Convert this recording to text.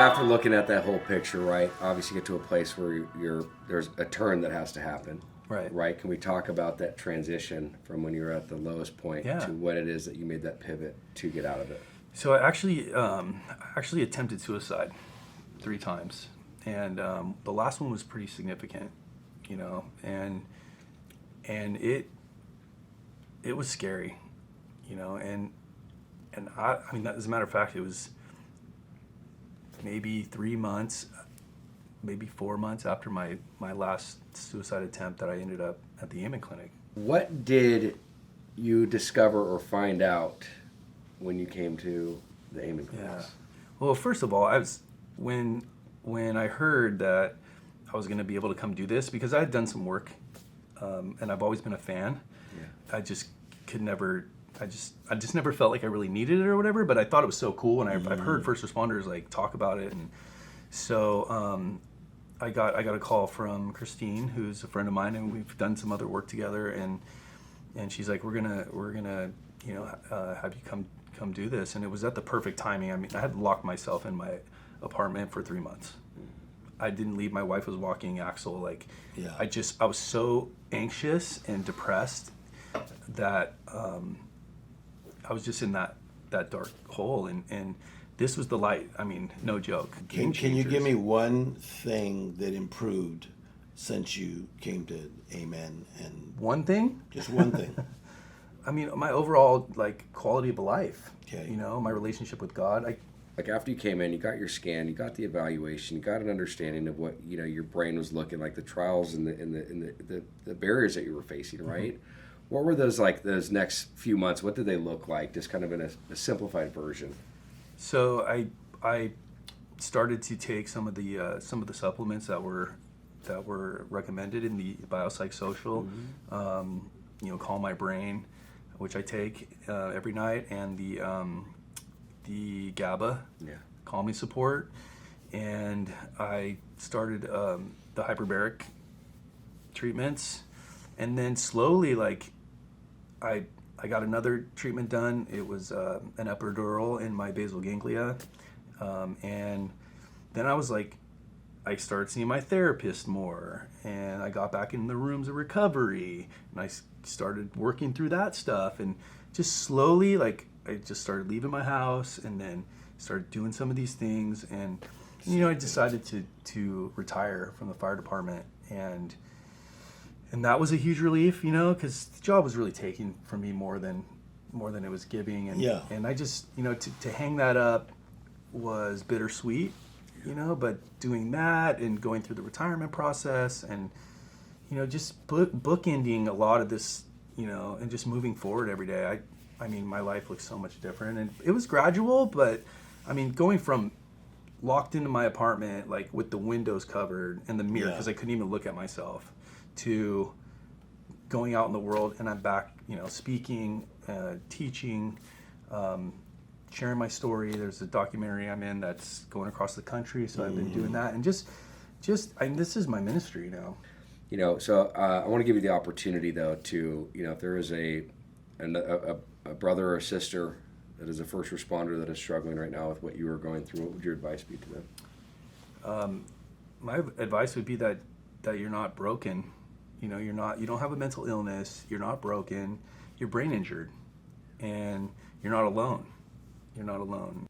after looking at that whole picture, right? Obviously, you get to a place where there's a turn that has to happen. Right. Right. Can we talk about that transition from when you were at the lowest point Yeah. to what it is that you made that pivot to get out of it? So I actually attempted suicide 3 times, and the last one was pretty significant, and it was scary, and I mean, as a matter of fact, it was maybe 3 months, maybe 4 months after my last suicide attempt that I ended up at the Amen Clinic. What did you discover or find out when you came to the Amen Yeah. class? Well, first of all, when I heard that I was going to be able to come do this, because I had done some work, and I've always been a fan. Yeah. I just could never. I just never felt like I really needed it or whatever. But I thought it was so cool, and I've heard first responders like talk about it, and so I got a call from Christine, who's a friend of mine, and we've done some other work together, and she's like, we're gonna have you come do this. And it was at the perfect timing. I mean, I had locked myself in my apartment for 3 months. I didn't leave. My wife was walking Axel. Like, Yeah. I was so anxious and depressed that I was just in that dark hole, and this was the light. I mean, no joke. Game Can you give changers. me one thing that improved since you came to Amen, and One thing? just one thing? I mean, my overall quality of life. Okay. My relationship with God. Like after you came in, you got your scan, you got the evaluation, you got an understanding of what your brain was looking like, the trials and the barriers that you were facing, right? What were those next few months? What did they look like? Just kind of in a simplified version. So I started to take some of the supplements that were recommended in the BioPsych Social. Calm My Brain, which I take every night, and the GABA, calming support, and I started the hyperbaric treatments, and then slowly I got another treatment done. It was an epidural in my basal ganglia, and then I started seeing my therapist more, and I got back in the rooms of recovery, and I started working through that stuff, and just slowly, I just started leaving my house, and then started doing some of these things, and I decided to retire from the fire department, and that was a huge relief, because the job was really taking from me more than it was giving, and I just to hang that up was bittersweet. But doing that and going through the retirement process and, just bookending a lot of this, and just moving forward every day. I mean, my life looks so much different, and it was gradual, but I mean, going from locked into my apartment, with the windows covered and the mirror, because I couldn't even look at myself, to going out in the world, and I'm back, speaking, teaching, sharing my story. There's a documentary I'm in that's going across the country, so I've been doing that, and just this is my ministry now. So I want to give you the opportunity though to, if there is a brother or a sister that is a first responder that is struggling right now with what you are going through, what would your advice be to them? My advice would be that you're not broken. You don't have a mental illness. You're not broken. You're brain injured, and you're not alone. You're not alone.